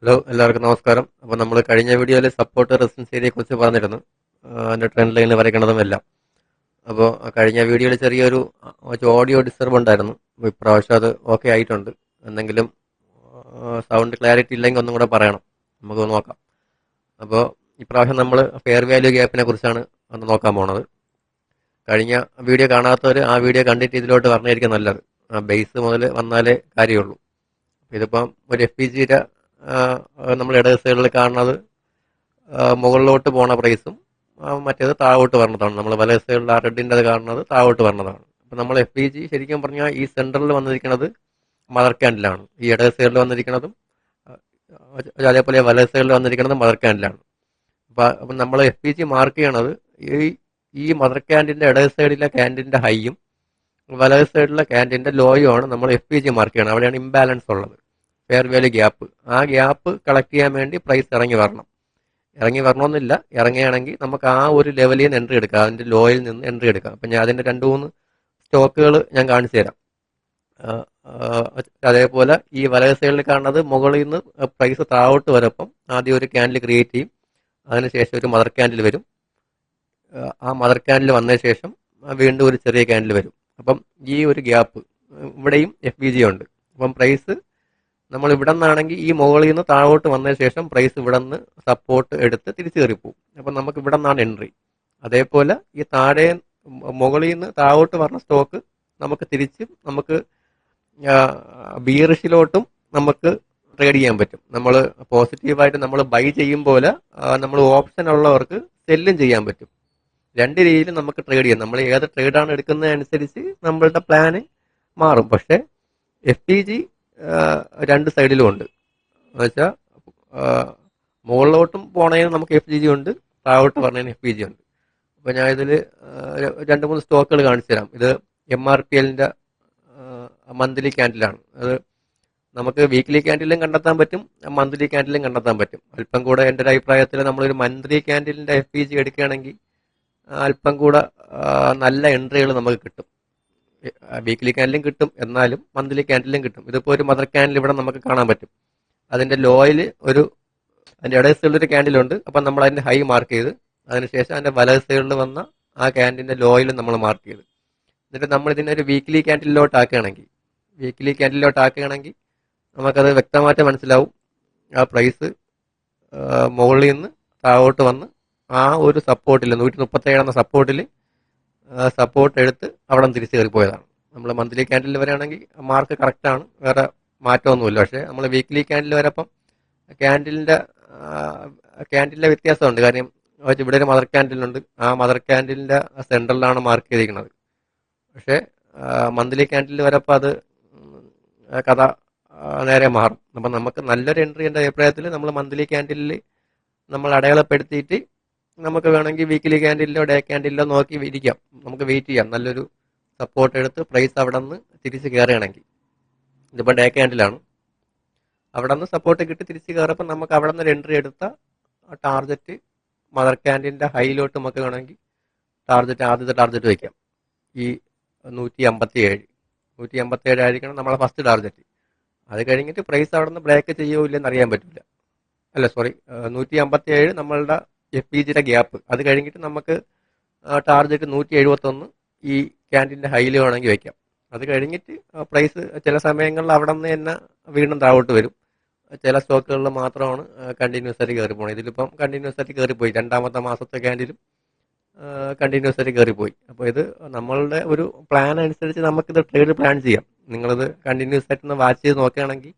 Hello, എല്ലാവർക്കും നമസ്കാരം. അപ്പോൾ നമ്മൾ കഴിഞ്ഞ വീഡിയോയിൽ സപ്പോർട്ട് റെസിസ്റ്റൻസ് ഏരിയയെ കുറിച്ച് പറഞ്ഞിരുന്നു. അതിന്റെ ട്രെൻഡ് ലൈനിൽ വരയ്ക്കണതും എല്ലാം. അപ്പോൾ കഴിഞ്ഞ വീഡിയോയിൽ ചെറിയൊരു ഓഡിയോ ഡിസ്റ്റർബ് ഉണ്ടായിരുന്നു. അപ്പോൾ ഇപ്രാവശ്യം അത് ഓക്കെ ആയിട്ടുണ്ട്. എന്തെങ്കിലും സൗണ്ട് ക്ലാരിറ്റി ഇല്ലെങ്കിൽ ഒന്നും കൂടെ പറയണം, നമുക്ക് നോക്കാം. അപ്പോൾ ഇപ്രാവശ്യം നമ്മൾ ഫെയർ വാല്യൂ ഗ്യാപ്പിനെ കുറിച്ചാണ് അന്ന് നോക്കാൻ പോണത്. കഴിഞ്ഞ വീഡിയോ കാണാത്തവർ ആ വീഡിയോ കണ്ടിട്ട് ഇതിലോട്ട് പറഞ്ഞായിരിക്കും നല്ലത്. ആ ബേസ് മുതൽ വന്നാലേ കാര്യമുള്ളൂ. ഇതിപ്പം ഒരു എഫ് പി ജിയുടെ നമ്മൾ ഇട സൈഡിൽ കാണുന്നത് മുകളിലോട്ട് പോണ പ്രൈസും മറ്റേത് താഴോട്ട് വരണതാണ്. നമ്മൾ വല സൈഡിൽ ആ റെഡിൻ്റെ കാണുന്നത് താഴോട്ട് വരണതാണ്. അപ്പം നമ്മൾ എഫ് പി ജി ശരിക്കും പറഞ്ഞാൽ ഈ സെൻറ്ററിൽ വന്നിരിക്കുന്നത് മദർ ക്യാൻഡിലാണ്. ഈ ഇട സൈഡിൽ വന്നിരിക്കുന്നതും അതേപോലെ വല സൈഡിൽ വന്നിരിക്കുന്നതും മദർ ക്യാൻഡിലാണ്. അപ്പം നമ്മൾ എഫ് പി ജി മാർക്ക് ചെയ്യണത് ഈ മദർ ക്യാൻഡിൻ്റെ ഇട സൈഡിലെ ക്യാൻഡിൻ്റെ ഹൈയും വലത് സൈഡിലെ ക്യാൻഡിൻ്റെ ലോയും ആണ് നമ്മൾ എഫ് പി ജി മാർക്ക് ചെയ്യണം. അവിടെയാണ് ഇംബാലൻസ് ഉള്ളത്, ഫെയർ വാല്യൂ ഗ്യാപ്പ്. ആ ഗ്യാപ്പ് കളക്ട് ചെയ്യാൻ വേണ്ടി പ്രൈസ് ഇറങ്ങി വരണമെന്നില്ല. ഇറങ്ങുകയാണെങ്കിൽ നമുക്ക് ആ ഒരു ലെവലിൽ നിന്ന് എൻട്രി എടുക്കാം, അതിൻ്റെ ലോയിൽ നിന്ന് എൻട്രി എടുക്കാം. അപ്പം ഞാൻ അതിൻ്റെ 2-3 സ്റ്റോക്കുകൾ ഞാൻ കാണിച്ചു തരാം. അതേപോലെ ഈ വലത് സൈഡിൽ കാണുന്നത് മുകളിൽ നിന്ന് പ്രൈസ് താഴോട്ട് വരപ്പം ആദ്യം ഒരു ക്യാൻഡിൽ ക്രിയേറ്റ് ചെയ്യും. അതിനുശേഷം ഒരു മദർ ക്യാൻഡിൽ വരും. ആ മദർ ക്യാൻഡിൽ വന്നതിന് ശേഷം വീണ്ടും ഒരു ചെറിയ ക്യാൻഡിൽ വരും. അപ്പം ഈ ഒരു ഗ്യാപ്പ് ഇവിടെയും എഫ് ബി ജി ഉണ്ട്. അപ്പം പ്രൈസ് നമ്മൾ ഇവിടെ നിന്നാണെങ്കിൽ ഈ മുകളിൽ നിന്ന് താഴോട്ട് വന്നതിന് ശേഷം പ്രൈസ് ഇവിടെ നിന്ന് സപ്പോർട്ട് എടുത്ത് തിരിച്ചു കയറിപ്പോവും. അപ്പം നമുക്ക് ഇവിടെ നിന്നാണ് എൻട്രി. അതേപോലെ ഈ താഴെ മുകളിൽ നിന്ന് താഴോട്ട് പറഞ്ഞ സ്റ്റോക്ക് നമുക്ക് ബീറിഷിലോട്ടും നമുക്ക് ട്രേഡ് ചെയ്യാൻ പറ്റും. നമ്മൾ പോസിറ്റീവായിട്ട് നമ്മൾ ബൈ ചെയ്യും പോലെ നമ്മൾ ഓപ്ഷൻ ഉള്ളവർക്ക് സെല്ലും ചെയ്യാൻ പറ്റും. 2 രീതിയിൽ നമുക്ക് ട്രേഡ് ചെയ്യാം. നമ്മൾ ഏത് ട്രേഡാണ് എടുക്കുന്നതനുസരിച്ച് നമ്മളുടെ പ്ലാന് മാറും. പക്ഷേ എഫ് ടി ജി 2 സൈഡിലും ഉണ്ട്. എന്നുവെച്ചാൽ മുകളിലോട്ടും പോണതിന് നമുക്ക് എഫ് ജി ജി ഉണ്ട്, താഴോട്ട് പറഞ്ഞതിന് എഫ് പി ജി ഉണ്ട്. അപ്പോൾ ഞാൻ ഇതിൽ 2-3 സ്റ്റോക്കുകൾ കാണിച്ചു തരാം. ഇത് എം ആർ പി എല്ലിൻ്റെ മന്ത്ലി ക്യാൻഡിലാണ്. അത് നമുക്ക് വീക്ക്ലി ക്യാൻഡിലും കണ്ടെത്താൻ പറ്റും, മന്ത്ലി ക്യാൻഡിലും കണ്ടെത്താൻ പറ്റും. അല്പം കൂടെ എൻ്റെ ഒരു അഭിപ്രായത്തിൽ നമ്മളൊരു മന്ത്ലി ക്യാൻഡിലിൻ്റെ എഫ് പി ജി എടുക്കുകയാണെങ്കിൽ അല്പം കൂടെ നല്ല എൻട്രികൾ നമുക്ക് കിട്ടും. വീക്ക്ലി ക്യാൻഡിലും കിട്ടും, എന്നാലും മന്ത്ലി ക്യാൻഡിലും കിട്ടും. ഇതിപ്പോൾ ഒരു മദർ ക്യാൻഡിൽ ഇവിടെ നമുക്ക് കാണാൻ പറ്റും. അതിൻ്റെ ലോയിൽ അതിൻ്റെ ഇടത് സൈഡിലൊരു ക്യാൻഡിലുണ്ട്. അപ്പം നമ്മൾ അതിൻ്റെ ഹൈ മാർക്ക് ചെയ്ത് അതിനുശേഷം അതിൻ്റെ വലത് സൈഡിൽ വന്ന ആ ക്യാൻഡിൻ്റെ ലോയിൽ നമ്മൾ മാർക്ക് ചെയ്ത് എന്നിട്ട് നമ്മൾ ഇതിനൊരു വീക്ക്ലി ക്യാൻഡിലോട്ട് ആക്കുകയാണെങ്കിൽ നമുക്കത് വ്യക്തമായിട്ട് മനസ്സിലാവും. ആ പ്രൈസ് മുകളിൽ നിന്ന് താഴോട്ട് വന്ന് ആ ഒരു സപ്പോർട്ടിൽ 137 എന്ന സപ്പോർട്ട് എടുത്ത് അവിടെ തിരിച്ചു കയറിപ്പോയതാണ്. നമ്മൾ മന്ത്ലി ക്യാൻഡിൽ വരെയാണെങ്കിൽ മാർക്ക് കറക്റ്റാണ്, വേറെ മാറ്റമൊന്നുമില്ല. പക്ഷേ നമ്മൾ വീക്ക്ലി ക്യാൻഡിൽ വരപ്പം ക്യാൻഡിലിൻ്റെ വ്യത്യാസമുണ്ട്. കാര്യം ഇവിടെ ഒരു മദർ ക്യാൻഡിലുണ്ട്, ആ മദർ ക്യാൻഡിലിൻ്റെ സെൻറ്ററിലാണ് മാർക്ക് ചെയ്തിരിക്കുന്നത്. പക്ഷേ മന്ത്ലി ക്യാൻഡിൽ വരപ്പോൾ അത് കഥ നേരെ മാറും. അപ്പം നമുക്ക് നല്ലൊരു എൻട്രി എൻ്റെ അഭിപ്രായത്തിൽ നമ്മൾ മന്ത്ലി ക്യാൻഡിലിൽ നമ്മൾ അടയാളപ്പെടുത്തിയിട്ട് നമുക്ക് വേണമെങ്കിൽ വീക്ക്ലി ക്യാൻഡിലോ ഡേ ക്യാൻഡിലോ നോക്കി ഇരിക്കാം. നമുക്ക് വെയിറ്റ് ചെയ്യാം. നല്ലൊരു സപ്പോർട്ട് എടുത്ത് പ്രൈസ് അവിടെ നിന്ന് തിരിച്ച് കയറുകയാണെങ്കിൽ, ഇതിപ്പോൾ ഡേ ക്യാൻഡിലാണ്, അവിടെ നിന്ന് സപ്പോർട്ട് കിട്ടി തിരിച്ച് കയറപ്പോൾ നമുക്ക് അവിടെ നിന്ന് ഒരു എൻട്രി എടുത്ത ടാർഗറ്റ് മദർ ക്യാൻഡിൻ്റെ ഹൈയിലോട്ട് നമുക്ക് വേണമെങ്കിൽ ആദ്യത്തെ ടാർഗറ്റ് വയ്ക്കാം. ഈ 157 ആയിരിക്കണം നമ്മളെ ഫസ്റ്റ് ടാർഗറ്റ്. അത് കഴിഞ്ഞിട്ട് പ്രൈസ് അവിടെ നിന്ന് ബ്രേക്ക് ചെയ്യുമോ ഇല്ലെന്ന് അറിയാൻ പറ്റില്ല. 157 നമ്മളുടെ എഫ് പി ജിയുടെ ഗ്യാപ്പ്. അത് കഴിഞ്ഞിട്ട് നമുക്ക് ടാർഗറ്റ് 171 ഈ ക്യാൻഡിൻ്റെ ഹൈയിൽ വേണമെങ്കിൽ വയ്ക്കാം. അത് കഴിഞ്ഞിട്ട് പ്രൈസ് ചില സമയങ്ങളിൽ അവിടെ നിന്ന് തന്നെ വീണ്ടും താഴോട്ട് വരും. ചില സ്റ്റോക്കുകളിൽ മാത്രമാണ് കണ്ടിന്യൂസ് ആയിട്ട് കയറി പോകുന്നത്. ഇതിലിപ്പം കണ്ടിന്യൂസ് ആയിട്ട് കയറിപ്പോയി, 2-ാമത്തെ മാസത്തെ ക്യാൻഡിലും കണ്ടിന്യൂസ് ആയിട്ട് കയറിപ്പോയി. അപ്പോൾ ഇത് നമ്മളുടെ ഒരു പ്ലാൻ അനുസരിച്ച് നമുക്കിത് ട്രേഡ് പ്ലാൻ ചെയ്യാം. നിങ്ങളിത് കണ്ടിന്യൂസ് ആയിട്ടൊന്ന് വാച്ച് ചെയ്ത് നോക്കുകയാണെങ്കിൽ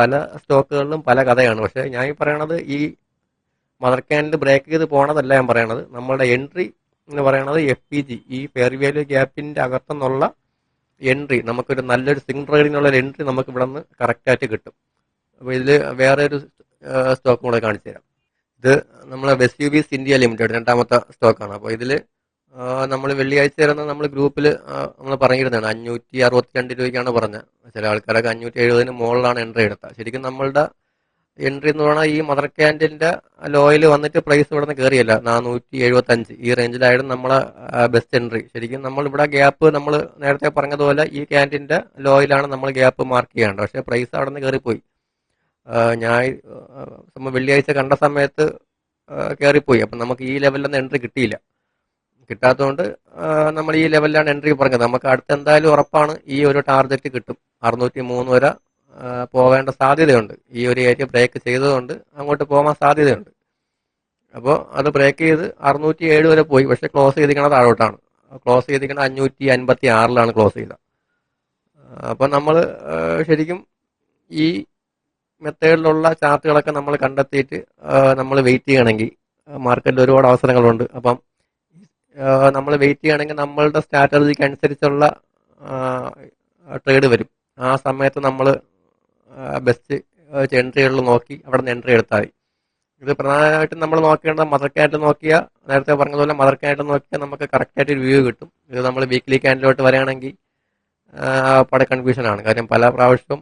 പല സ്റ്റോക്കുകളിലും പല കഥയാണ്. പക്ഷേ ഞാൻ ഈ പറയണത് ഈ മദർ ക്യാൻഡിൽ ബ്രേക്ക് ചെയ്ത് പോകണതല്ല ഞാൻ പറയണത്. നമ്മളുടെ എൻട്രി എന്ന് പറയണത് എഫ് പി ജി, ഈ ഫെയർ വാല്യൂ ഗ്യാപ്പിൻ്റെ അകത്തുനിന്നുള്ള എൻട്രി, നമുക്കൊരു നല്ലൊരു സ്വിംഗ് ട്രേഡിനുള്ളൊരു എൻട്രി നമുക്ക് ഇവിടെ നിന്ന് കറക്റ്റായിട്ട് കിട്ടും. അപ്പോൾ ഇതിൽ വേറെ ഒരു സ്റ്റോക്ക് കൂടെ കാണിച്ചു തരാം. ഇത് നമ്മളെ വെസ്റ്റ്യൂബീസ് ഇന്ത്യ ലിമിറ്റഡ് 2-ാമത്തെ സ്റ്റോക്കാണ്. അപ്പോൾ ഇതിൽ നമ്മൾ വെള്ളിയാഴ്ച വരുന്ന നമ്മൾ ഗ്രൂപ്പിൽ നമ്മൾ പറഞ്ഞിരുന്നതാണ് 562 രൂപയ്ക്കാണ് പറഞ്ഞത്. ചില ആൾക്കാരൊക്കെ 570 മുകളിലാണ് എൻട്രി എടുത്തത്. ശരിക്കും നമ്മളുടെ എൻട്രി എന്ന് പറഞ്ഞാൽ ഈ മദർ ക്യാൻഡിലിൻ്റെ ലോയിൽ വന്നിട്ട് പ്രൈസ് ഇവിടെ നിന്ന് കയറിയല്ല, 475 ഈ റേഞ്ചിലായിരുന്നു നമ്മളെ ബെസ്റ്റ് എൻട്രി. ശരിക്കും നമ്മളിവിടെ ഗ്യാപ്പ് നമ്മൾ നേരത്തെ പറഞ്ഞതുപോലെ ഈ ക്യാൻഡിൻ്റെ ലോയിലാണ് നമ്മൾ ഗ്യാപ്പ് മാർക്ക് ചെയ്യേണ്ടത്. പക്ഷേ പ്രൈസ് അവിടെ നിന്ന് കയറിപ്പോയി. ഞാൻ വെള്ളിയാഴ്ച കണ്ട സമയത്ത് കയറിപ്പോയി. അപ്പം നമുക്ക് ഈ ലെവലിലൊന്നും എൻട്രി കിട്ടിയില്ല. കിട്ടാത്തതുകൊണ്ട് നമ്മൾ ഈ ലെവലിലാണ് എൻട്രി പറഞ്ഞത്. നമുക്ക് അടുത്ത് എന്തായാലും ഉറപ്പാണ് ഈ ഒരു ടാർഗറ്റ് കിട്ടും. 603 വരെ പോകേണ്ട സാധ്യതയുണ്ട്. ഈ ഒരു ഏരിയ ബ്രേക്ക് ചെയ്തതുകൊണ്ട് അങ്ങോട്ട് പോകാൻ സാധ്യതയുണ്ട്. അപ്പോൾ അത് ബ്രേക്ക് ചെയ്ത് 607 വരെ പോയി. പക്ഷെ ക്ലോസ് ചെയ്തിരിക്കണത് താഴോട്ടാണ്. ക്ലോസ് ചെയ്തിരിക്കണത് 556 ക്ലോസ് ചെയ്തത്. അപ്പം നമ്മൾ ശരിക്കും ഈ മെത്തേഡിലുള്ള ചാർട്ടുകളൊക്കെ നമ്മൾ കണ്ടെത്തിയിട്ട് നമ്മൾ വെയിറ്റ് ചെയ്യണമെങ്കിൽ മാർക്കറ്റിൽ ഒരുപാട് അവസരങ്ങളുണ്ട്. അപ്പം നമ്മൾ വെയിറ്റ് ചെയ്യുകയാണെങ്കിൽ നമ്മളുടെ സ്ട്രാറ്റജിക്ക് അനുസരിച്ചുള്ള ട്രേഡ് വരും. ആ സമയത്ത് നമ്മൾ ബെസ്റ്റ് എൻട്രികളിൽ നോക്കി അവിടെ നിന്ന് എൻട്രി എടുത്താൽ മതി. ഇത് പ്രധാനമായിട്ടും നമ്മൾ നോക്കേണ്ടത് മദർ ക്യാൻഡിൽ നോക്കിയാൽ, നേരത്തെ പറഞ്ഞതുപോലെ മദർ ക്യാൻഡിൽ നോക്കിയാൽ നമുക്ക് കറക്റ്റായിട്ട് ഒരു വ്യൂ കിട്ടും. ഇത് നമ്മൾ വീക്ക്ലി ക്യാൻഡിലോട്ട് വരികയാണെങ്കിൽ പല കൺഫ്യൂഷനാണ്. കാര്യം പല പ്രാവശ്യവും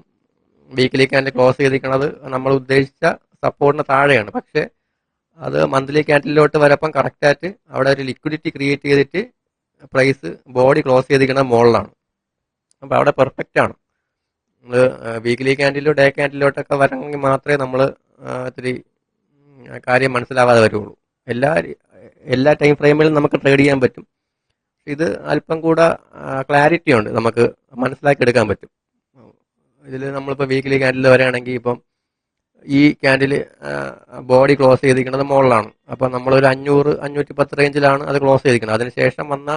വീക്ക്ലി ക്യാൻഡിൽ ക്ലോസ് ചെയ്തിരിക്കുന്നത് നമ്മൾ ഉദ്ദേശിച്ച സപ്പോർട്ടിന് താഴെയാണ്. പക്ഷേ അത് മന്ത്ലി ക്യാൻഡിലോട്ട് വരപ്പം കറക്റ്റായിട്ട് അവിടെ ഒരു ലിക്വിഡിറ്റി ക്രിയേറ്റ് ചെയ്തിട്ട് പ്രൈസ് ബോഡി ക്ലോസ് ചെയ്തിരിക്കുന്നത് മുകളിലാണ്. അപ്പോൾ അവിടെ പെർഫെക്റ്റ് ആണ്. നമ്മൾ വീക്ക്ലി ക്യാൻഡിലോ ഡേ ക്യാൻഡിലോട്ടൊക്കെ വരണമെങ്കിൽ മാത്രമേ നമ്മൾ ഇത്തിരി കാര്യം മനസ്സിലാവാതെ വരുള്ളൂ. എല്ലാ ടൈം ഫ്രെയിമിലും നമുക്ക് ട്രേഡ് ചെയ്യാൻ പറ്റും. ഇത് അല്പം കൂടെ ക്ലാരിറ്റി ഉണ്ട്, നമുക്ക് മനസ്സിലാക്കി എടുക്കാൻ പറ്റും. ഇതിൽ നമ്മളിപ്പോൾ വീക്ക്ലി ക്യാൻഡിൽ വരികയാണെങ്കിൽ ഇപ്പം ഈ ക്യാൻഡിൽ ബോഡി ക്ലോസ് ചെയ്തിരിക്കുന്നത് മുകളിലാണ്. അപ്പം നമ്മളൊരു 500-510 റേഞ്ചിലാണ് അത് ക്ലോസ് ചെയ്തിരിക്കുന്നത്. അതിനുശേഷം വന്ന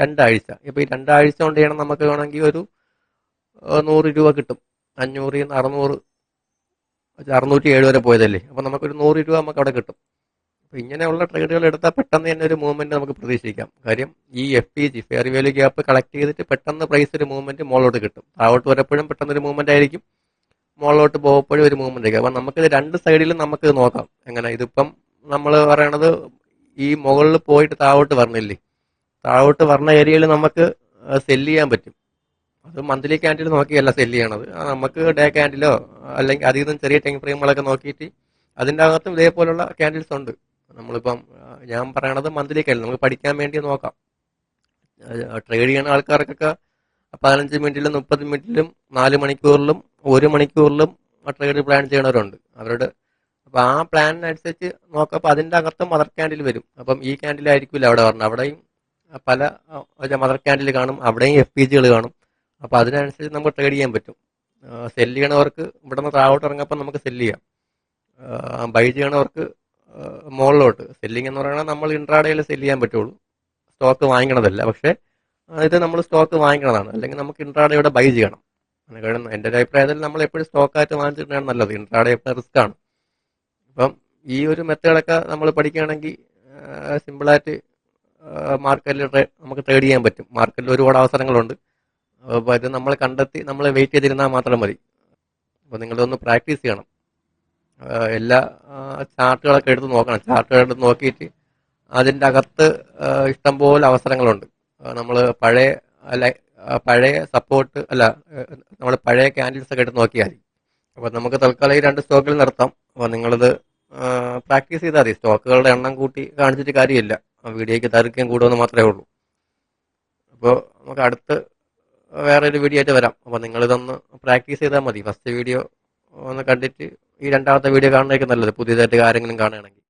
രണ്ടാഴ്ച, ഇപ്പോൾ ഈ രണ്ടാഴ്ച കൊണ്ട് ചെയ്യണം നമുക്ക് വേണമെങ്കിൽ ഒരു 100 രൂപ കിട്ടും. 500 600 607 വരെ പോയതല്ലേ. അപ്പം നമുക്കൊരു 100 രൂപ നമുക്ക് അവിടെ കിട്ടും. അപ്പോൾ ഇങ്ങനെയുള്ള ട്രേഡുകൾ എടുത്താൽ പെട്ടെന്ന് തന്നെ ഒരു മൂവ്മെന്റ് നമുക്ക് പ്രതീക്ഷിക്കാം. കാര്യം ഈ FPG fair value gap collect ചെയ്തിട്ട് പെട്ടെന്ന് പ്രൈസ് ഒരു മൂവ്മെന്റ് മുകളിലോട്ട് കിട്ടും. താഴോട്ട് വരപ്പോഴും പെട്ടെന്ന് ഒരു മൂവ്മെന്റ് ആയിരിക്കും, മുകളിലോട്ട് പോകുമ്പോഴും ഒരു മൂവ്മെന്റ് ആയിരിക്കും. അപ്പം നമുക്കിത് രണ്ട് സൈഡിലും നമുക്ക് നോക്കാം. എങ്ങനെ ഇതിപ്പം നമ്മൾ പറയണത് ഈ മുകളിൽ പോയിട്ട് താഴോട്ട് വരണില്ലേ, താഴോട്ട് വരണ ഏരിയയിൽ നമുക്ക് സെല്ല് ചെയ്യാൻ പറ്റും. അത് മന്ത്ലി ക്യാൻഡിൽ നോക്കിയല്ല സെല്ല് ചെയ്യണത്. നമുക്ക് ഡേ ക്യാൻഡിലോ അല്ലെങ്കിൽ അതിൽ നിന്നും ചെറിയ ടൈം ഫ്രെയിമുകളൊക്കെ നോക്കിയിട്ട് അതിൻ്റെ അകത്തും ഇതേപോലുള്ള ക്യാൻഡിൽസ് ഉണ്ട്. നമ്മളിപ്പം ഞാൻ പറയണത് മന്ത്ലി ക്യാൻഡിൽ നമുക്ക് പഠിക്കാൻ വേണ്ടി നോക്കാം. ട്രേഡ് ചെയ്യുന്ന ആൾക്കാർക്കൊക്കെ 15 മിനിറ്റിലും 30 മിനിറ്റിലും 4 മണിക്കൂറിലും 1 മണിക്കൂറിലും ട്രേഡ് പ്ലാൻ ചെയ്യണവരുണ്ട്. അവരുടെ അപ്പം ആ പ്ലാനിനനുസരിച്ച് നോക്കാം. അതിൻ്റെ അകത്തും മദർ ക്യാൻഡിൽ വരും. അപ്പം ഈ ക്യാൻഡിലായിരിക്കില്ല അവിടെ പറഞ്ഞത്, അവിടെയും പല മദർ ക്യാൻഡിൽ കാണും, അവിടെയും FPGകൾ കാണും. അപ്പോൾ അതിനനുസരിച്ച് നമുക്ക് ട്രേഡ് ചെയ്യാൻ പറ്റും. സെല്ല് ചെയ്യണവർക്ക് ഇവിടെ നിന്ന് താഴോട്ട് ഇറങ്ങപ്പം നമുക്ക് സെല്ല് ചെയ്യാം. ബൈ ചെയ്യണവർക്ക് മുകളിലോട്ട്. സെല്ലിംഗ് എന്ന് പറയുന്നത് നമ്മൾ ഇൻട്രാഡേയിൽ സെല്ല് ചെയ്യാൻ പറ്റുള്ളൂ, സ്റ്റോക്ക് വാങ്ങിക്കണതല്ല. പക്ഷേ ഇത് നമ്മൾ സ്റ്റോക്ക് വാങ്ങിക്കണതാണ്, അല്ലെങ്കിൽ നമുക്ക് ഇൻട്രാഡേയുടെ ബൈ ചെയ്യണം. കാരണം എൻ്റെ ഒരു അഭിപ്രായത്തിൽ നമ്മൾ എപ്പോഴും സ്റ്റോക്കായിട്ട് വാങ്ങിച്ചിട്ടാണ് നല്ലത്. ഇൻട്രാഡേ എപ്പോഴും റിസ്ക് ആണ്. അപ്പം ഈ ഒരു മെത്തേഡൊക്കെ നമ്മൾ പഠിക്കുകയാണെങ്കിൽ സിമ്പിളായിട്ട് മാർക്കറ്റിൽ നമുക്ക് ട്രേഡ് ചെയ്യാൻ പറ്റും. മാർക്കറ്റിൽ ഒരുപാട് അവസരങ്ങളുണ്ട്. അപ്പോൾ ഇത് നമ്മൾ കണ്ടെത്തി നമ്മൾ വെയിറ്റ് ചെയ്തിരുന്നാൽ മാത്രം മതി. അപ്പോൾ നിങ്ങളൊന്ന് പ്രാക്ടീസ് ചെയ്യണം. എല്ലാ ചാർട്ടുകളൊക്കെ എടുത്ത് നോക്കണം. ചാർട്ടുകൾ എടുത്ത് നോക്കിയിട്ട് അതിൻ്റെ അകത്ത് ഇഷ്ടംപോലെ അവസരങ്ങളുണ്ട്. നമ്മൾ പഴയ സപ്പോർട്ട് അല്ല, നമ്മൾ പഴയ ക്യാൻഡിൽസ് ഒക്കെ എടുത്ത് നോക്കിയാൽ മതി. അപ്പോൾ നമുക്ക് തൽക്കാലം ഈ 2 സ്റ്റോക്കിൽ നിർത്താം. അപ്പോൾ നിങ്ങളിത് പ്രാക്ടീസ് ചെയ്താൽ മതി. സ്റ്റോക്കുകളുടെ എണ്ണം കൂട്ടി കാണിച്ചിട്ട് കാര്യമില്ല, വീഡിയോയ്ക്ക് ദൈർഘ്യം കൂടുമെന്ന് മാത്രമേ ഉള്ളൂ. അപ്പോൾ നമുക്ക് അടുത്ത് വേറെ ഒരു വീഡിയോ ആയിട്ട് വരാം. അപ്പോൾ നിങ്ങളിതൊന്ന് പ്രാക്ടീസ് ചെയ്താൽ മതി. ഫസ്റ്റ് വീഡിയോ ഒന്ന് കണ്ടിട്ട് ഈ രണ്ടാമത്തെ വീഡിയോ കാണുന്നതായിരിക്കും നല്ലത്, പുതിയതായിട്ട് ആരെങ്കിലും കാണുകയാണെങ്കിൽ.